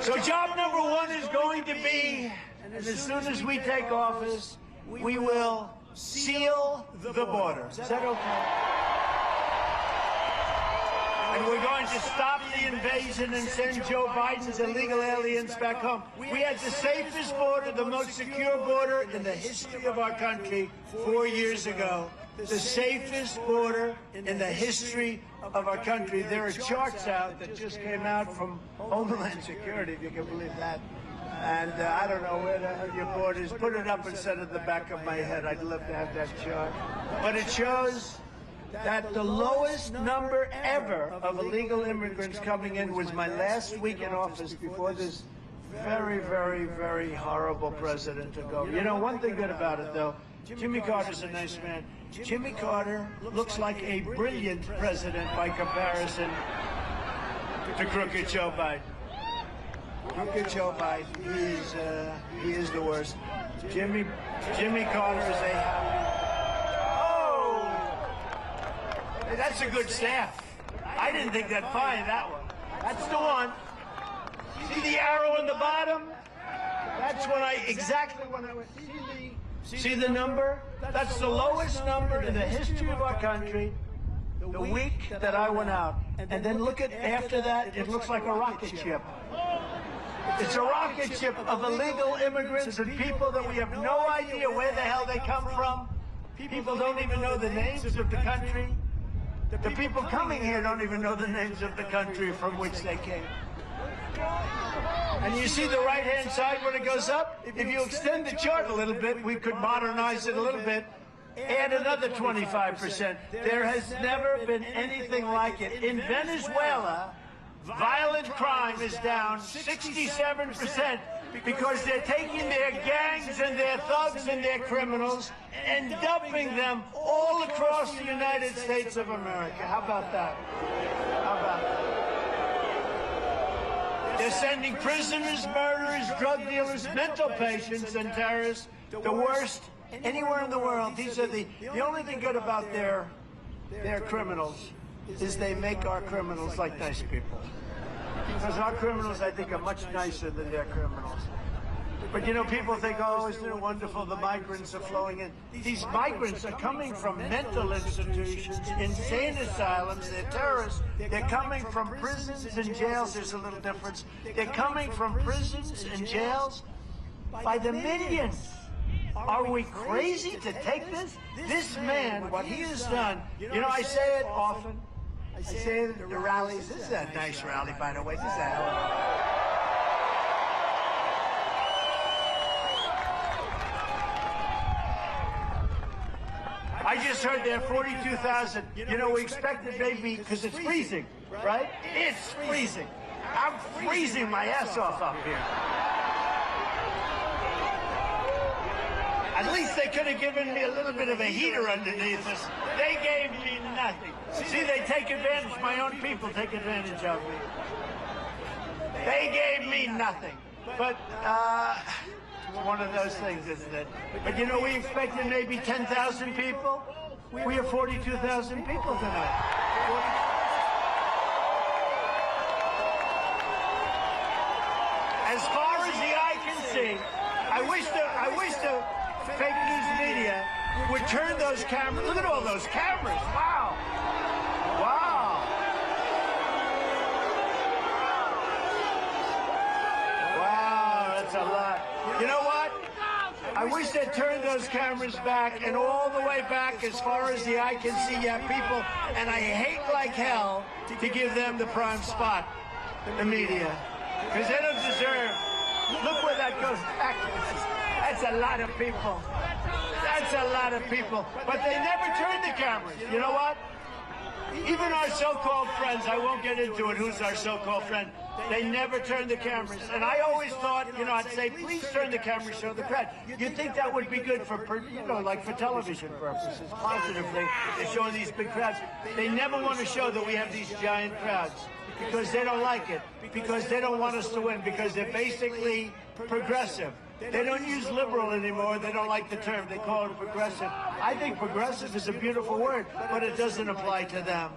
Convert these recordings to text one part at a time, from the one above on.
So job number one is going to be, and as soon as we take office, we will seal the border. Is that okay? And we're going to stop the invasion and send Joe Biden's illegal aliens back home. We had the safest border, the most secure border in the history of our country 4 years ago. The safest border in the history of our country. There are charts out that just came out from Homeland Security, if you can believe that. And I don't know where the hell your border is. Put it up instead of the back of my head. I'd love to have that chart. But it shows that the lowest number ever of illegal immigrants coming in was my last week in office before this very, very, very horrible president took over. You know, one thing good about it, though, Jimmy Carter's a nice man. Jimmy Carter looks like a brilliant president by comparison to crooked Joe Biden. Crooked Joe Biden, he is the worst. Jimmy Carter is a Hey, that's a good staff. I didn't think that'd find that one. That's the one. See the arrow in the bottom? That's when exactly when I went, see the number? That's the lowest number in the history of our country the week that I went out. And then look at, after that, it looks like a rocket ship. It's a rocket ship of illegal immigrants and people that we have no idea where the hell they come from. People don't even know the names of the country. The people coming here don't even know the names of the country from which they came. And you see the right-hand side when it goes up? If you extend the chart a little bit, we could modernize it a little bit, add another 25%. There has never been anything like it. In Venezuela, violent crime is down 67% because they're taking their gangs and their thugs and their criminals and dumping them all across the United States of America. How about that? How about that? They're sending prisoners, murderers, drug dealers, mental patients, and terrorists, the worst anywhere in the world. These are the only thing good about their criminals is they make our criminals like nice people. Because our criminals, I think, are much nicer than their criminals. But, you know, people think, oh, isn't it wonderful, the migrants are flowing in. These migrants are coming from mental institutions, insane asylums, they're terrorists. They're coming from prisons and jails. There's a little difference. They're coming from prisons and jails by the millions. Are we crazy to take this? This man, what he has done, you know, I say it often. I say it at the rallies. This is a nice rally, by the way. This is I just heard there are 42,000. You know, we expected maybe, because it's freezing, right? It's freezing. I'm freezing my ass off up here. At least they could have given me a little bit of a heater underneath us. They gave me nothing. See, they take advantage. My own people take advantage of me. They gave me nothing. But, it's one of those things, isn't it? But, you know, we expected maybe 10,000 people. We have 42,000 people tonight. As far as the eye can see, I wish the fake news media would turn those cameras. Look at all those cameras. Wow. Wow. Wow, that's a lot. You know what? I wish they'd turn those cameras back and all the way back as far as the eye can see. You have people, and I hate like hell to give them the prime spot, the media, because they don't deserve. Look where that goes back. That's a lot of people. That's a lot of people. But they never turn the cameras. You know what? Even our so-called friends, I won't get into it, who's our so-called friend, they never turn the cameras. And I always thought, you know, I'd say, please turn the camera, show the crowd. You'd think that would be good for, you know, like for television purposes, positive thing. They're showing these big crowds. They never want to show that we have these giant crowds because they don't like it, because they don't want us to win, because they're basically progressive. They don't use liberal anymore. They don't like the term. They call it progressive. I think progressive is a beautiful word, but it doesn't apply to them.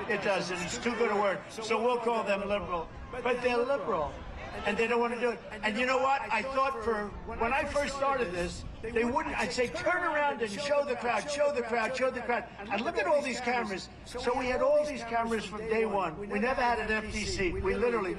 It doesn't. It's too good a word. So we'll call them liberal. But they're liberal. and they don't want to do it. And you know what? I thought when I first started this, they wouldn't. I'd say, turn around and show the crowd, show the crowd, show the crowd. And look at all these cameras. So we had all these cameras from day one. We never had an empty seat. We literally,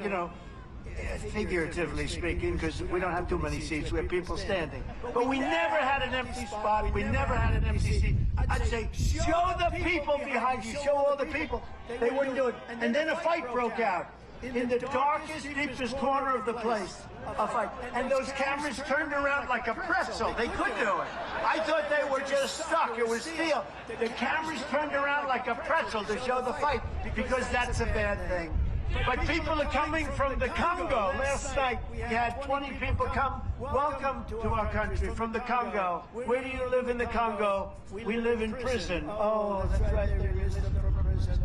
figuratively speaking, because we don't have too many seats, we have people standing. But we never had an empty spot. We never had an empty seat. I'd say, show the people behind you, show all the people. They wouldn't do it. And then a fight broke out in the darkest, deepest corner of the place. A fight. And those cameras turned around like a pretzel. They could do it. I thought they were just stuck. It was steel. The cameras turned around like a pretzel to show the fight, because that's a bad thing. But people are coming from the Congo. Last night, we had 20 people come. Welcome to our country from the Congo. Where do you live in the Congo? We live in prison. Oh, that's right. There is a prison.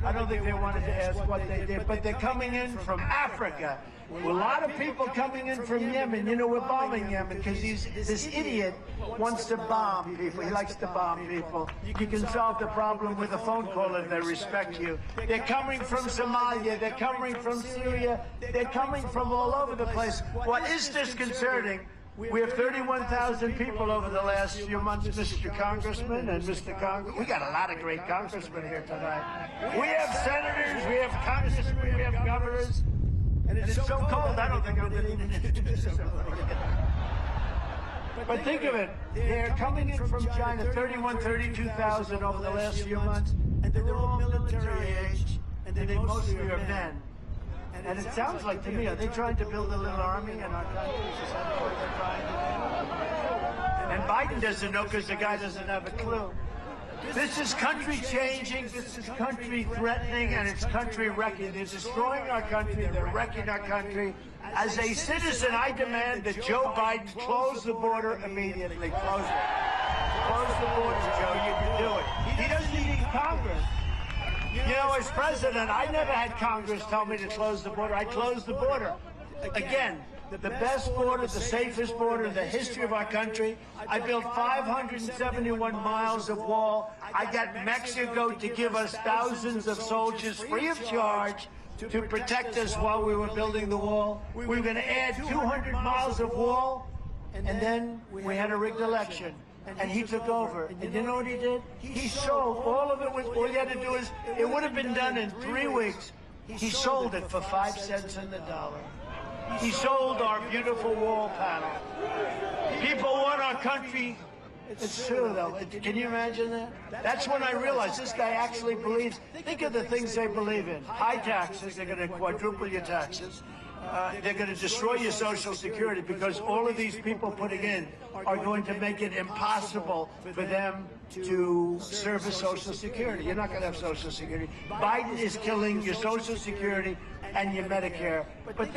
I don't think they wanted to ask what they did, but they're coming in from Africa. A lot of people coming in from Yemen. You know, we're bombing Yemen because this idiot wants to bomb people. He likes to bomb people. You can solve the problem with a phone call if they respect you. They're coming from Somalia. They're coming from Syria. They're coming from all over the place. What is disconcerting, we have 31,000 people over the last few months, Mr. Congressman and Mr. Congress. We got a lot of great congressmen here tonight. We have senators, we have congressmen, we have governors. And it's so cold, I don't think I'm going to even introduce somebody. But think of it, they're coming in from China, 32,000 over the last few months, and they're all military age, and they mostly are men. And it sounds like to me, are they trying to build a little army in our country? Is that what they're trying to do? And Biden doesn't know because the guy doesn't have a clue. This is country changing, this is country threatening, and it's country wrecking. They're destroying our country, they're wrecking our country. As a citizen, I demand that Joe Biden close the border immediately. Close it. Close the border, Joe, you can do it. He doesn't need Congress. You know, as president, I never had Congress tell me to close the border. I closed the border. Again, the best border, the safest border in the history of our country. I built 571 miles of wall. I got Mexico to give us thousands of soldiers free of charge to protect us while we were building the wall. We were going to add 200 miles of wall, and then we had a rigged election. And he took over. And you know what he did? He sold all of it. All he had to do is, it would have been done in 3 weeks. He sold it for 5 cents on the dollar. He sold our beautiful wall panel. People want our country. It's true, though. Can you imagine that? That's when I realized this guy actually believes. Think of the things they believe in. High taxes. They're going to quadruple your taxes. They're going to destroy your Social Security because all of these people putting in are going to make it impossible for them to service Social Security. You're not going to have Social Security. Biden is killing your Social Security and your Medicare. But think